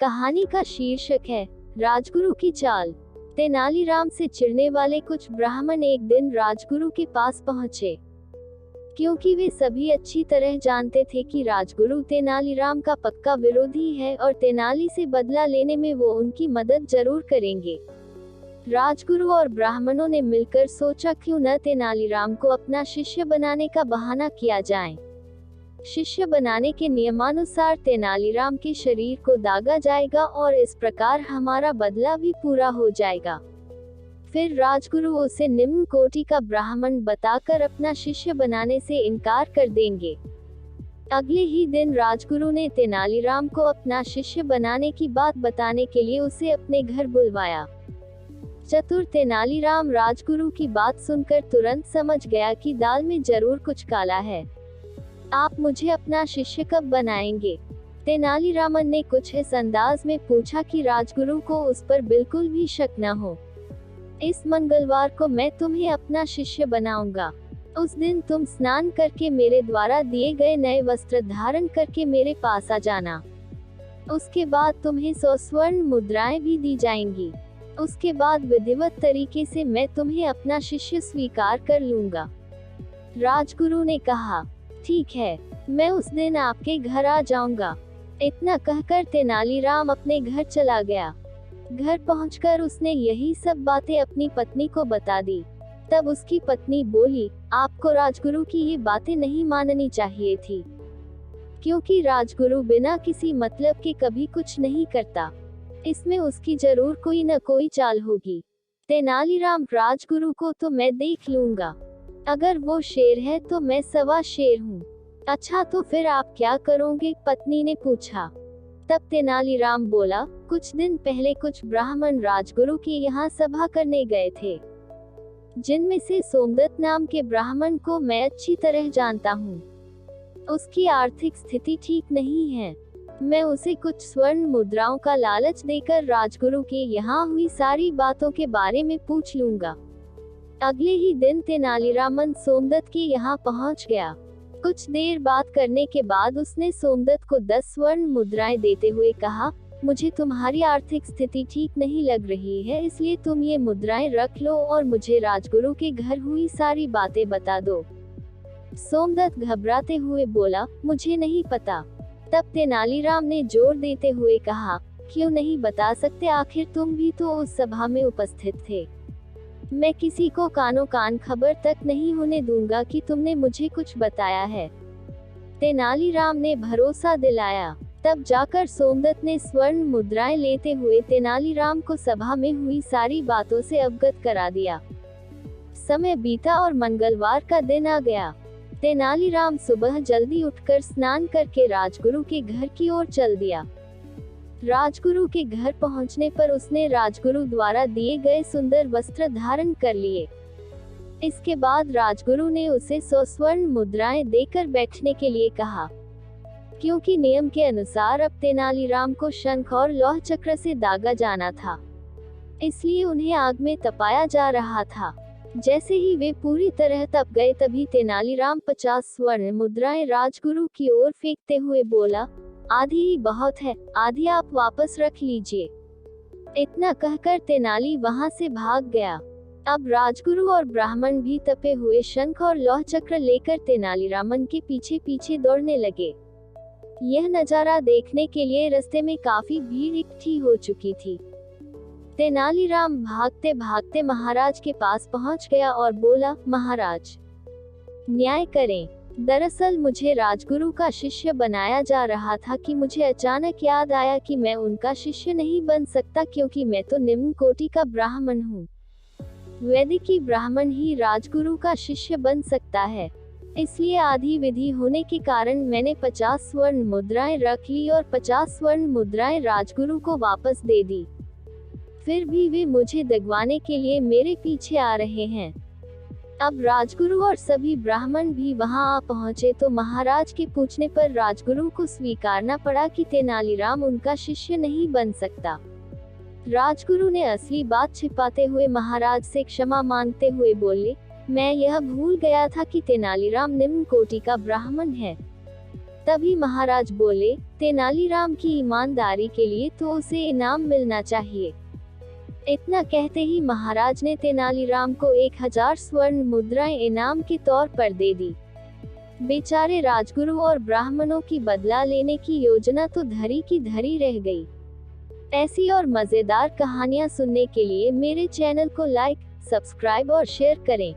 कहानी का शीर्षक है राजगुरु की चाल। तेनालीराम से चिढ़ने वाले कुछ ब्राह्मण एक दिन राजगुरु के पास पहुंचे, क्योंकि वे सभी अच्छी तरह जानते थे कि राजगुरु तेनालीराम का पक्का विरोधी है और तेनाली से बदला लेने में वो उनकी मदद जरूर करेंगे। राजगुरु और ब्राह्मणों ने मिलकर सोचा क्यों न तेनालीराम को अपना शिष्य बनाने का बहाना किया जाए। शिष्य बनाने के नियमानुसार तेनालीराम के शरीर को दागा जाएगा और इस प्रकार हमारा बदला भी पूरा हो जाएगा। फिर राजगुरु उसे निम्न कोटि का ब्राह्मण बताकर अपना शिष्य बनाने से इनकार कर देंगे। अगले ही दिन राजगुरु ने तेनालीराम को अपना शिष्य बनाने की बात बताने के लिए उसे अपने घर बुलवाया। चतुर तेनालीराम राजगुरु की बात सुनकर तुरंत समझ गया कि दाल में जरूर कुछ काला है। आप मुझे अपना शिष्य कब बनाएंगे? तेनालीरामन ने कुछ इस अंदाज में पूछा कि राजगुरु को उस पर बिल्कुल भी शक न हो। इस मंगलवार को मैं तुम्हें अपना शिष्य बनाऊंगा। उस दिन तुम स्नान करके मेरे द्वारा दिए गए नए वस्त्र धारण करके मेरे पास आ जाना। उसके बाद तुम्हें 100 स्वर्ण मुद्राएं भी दी जाएंगी। उसके बाद विधिवत तरीके से मैं तुम्हें अपना शिष्य स्वीकार कर लूंगा। राजगुरु ने कहा, ठीक है, मैं उस दिन आपके घर आ जाऊंगा। इतना कहकर तेनालीराम अपने घर चला गया। घर पहुंचकर उसने यही सब बातें अपनी पत्नी को बता दी। तब उसकी पत्नी बोली, आपको राजगुरु की ये बातें नहीं माननी चाहिए थी, क्योंकि राजगुरु बिना किसी मतलब के कभी कुछ नहीं करता। इसमें उसकी जरूर कोई न कोई चाल होगी। तेनालीराम, राजगुरु को तो मैं देख लूंगा। अगर वो शेर है तो मैं सवा शेर हूँ। अच्छा, तो फिर आप क्या करोगे? पत्नी ने पूछा। तब तेनालीराम बोला, कुछ दिन पहले कुछ ब्राह्मण राजगुरु के यहाँ सभा करने गए थे, जिनमें से सोमदत्त नाम के ब्राह्मण को मैं अच्छी तरह जानता हूँ। उसकी आर्थिक स्थिति ठीक नहीं है। मैं उसे कुछ स्वर्ण मुद्राओं का लालच देकर राजगुरु के यहाँ हुई सारी बातों के बारे में पूछ लूंगा। अगले ही दिन तेनालीरामन सोमदत्त के यहाँ पहुँच गया। कुछ देर बात करने के बाद उसने सोमदत्त को 10 स्वर्ण मुद्राएं देते हुए कहा, मुझे तुम्हारी आर्थिक स्थिति ठीक नहीं लग रही है, इसलिए तुम ये मुद्राएं रख लो और मुझे राजगुरु के घर हुई सारी बातें बता दो। सोमदत्त घबराते हुए बोला, मुझे नहीं पता। तब तेनालीराम ने जोर देते हुए कहा, क्यों नहीं बता सकते? आखिर तुम भी तो उस सभा में उपस्थित थे। मैं किसी को कानो कान खबर तक नहीं होने दूंगा कि तुमने मुझे कुछ बताया है। तेनालीराम ने भरोसा दिलाया। तब जाकर सोमदत्त ने स्वर्ण मुद्राएं लेते हुए तेनालीराम को सभा में हुई सारी बातों से अवगत करा दिया। समय बीता और मंगलवार का दिन आ गया। तेनालीराम सुबह जल्दी उठकर स्नान करके राजगुरु के घर की ओर चल दिया। राजगुरु के घर पहुंचने पर उसने राजगुरु द्वारा दिए गए सुंदर वस्त्र धारण कर लिए। इसके बाद राजगुरु ने उसे 100 स्वर्ण मुद्राएं देकर बैठने के लिए कहा। क्योंकि नियम के अनुसार अब तेनालीराम को शंख और लौह चक्र से दागा जाना था, इसलिए उन्हें आग में तपाया जा रहा था। जैसे ही वे पूरी तरह तप गए तभी तेनालीराम 50 स्वर्ण मुद्राएं राजगुरु की ओर फेंकते हुए बोला, आधी ही बहुत है, आधी आप वापस रख लीजिए। इतना कहकर तेनाली वहां से भाग गया। अब राजगुरु और ब्राह्मण भी तपे हुए शंख और लौह चक्र लेकर तेनालीरामन के पीछे पीछे दौड़ने लगे। यह नजारा देखने के लिए रास्ते में काफी भीड़ इकट्ठी हो चुकी थी। तेनालीराम भागते भागते महाराज के पास पहुंच गया और बोला, महाराज, न्याय करें। दरअसल मुझे राजगुरु का शिष्य बनाया जा रहा था कि मुझे अचानक याद आया कि मैं उनका शिष्य नहीं बन सकता, क्योंकि मैं तो निम्न कोटि का ब्राह्मण हूँ। वैदिकी ब्राह्मण ही राजगुरु का शिष्य बन सकता है। इसलिए आधी विधि होने के कारण मैंने 50 स्वर्ण मुद्राएं रख ली और 50 स्वर्ण मुद्राएं राजगुरु को वापस दे दी। फिर भी वे मुझे दगवाने के लिए मेरे पीछे आ रहे हैं। अब राजगुरु और सभी ब्राह्मण भी वहां आ पहुंचे तो महाराज के पूछने पर राजगुरु को स्वीकारना पड़ा कि तेनालीराम उनका शिष्य नहीं बन सकता। राजगुरु ने असली बात छिपाते हुए महाराज से क्षमा मांगते हुए बोले, मैं यह भूल गया था कि तेनालीराम निम्न कोटि का ब्राह्मण है। तभी महाराज बोले, तेनालीराम की ईमानदारी के लिए तो उसे इनाम मिलना चाहिए। इतना कहते ही महाराज ने तेनालीराम को 1000 स्वर्ण मुद्राएं इनाम के तौर पर दे दी। बेचारे राजगुरु और ब्राह्मणों की बदला लेने की योजना तो धरी की धरी रह गई। ऐसी और मजेदार कहानियां सुनने के लिए मेरे चैनल को लाइक, सब्सक्राइब और शेयर करें।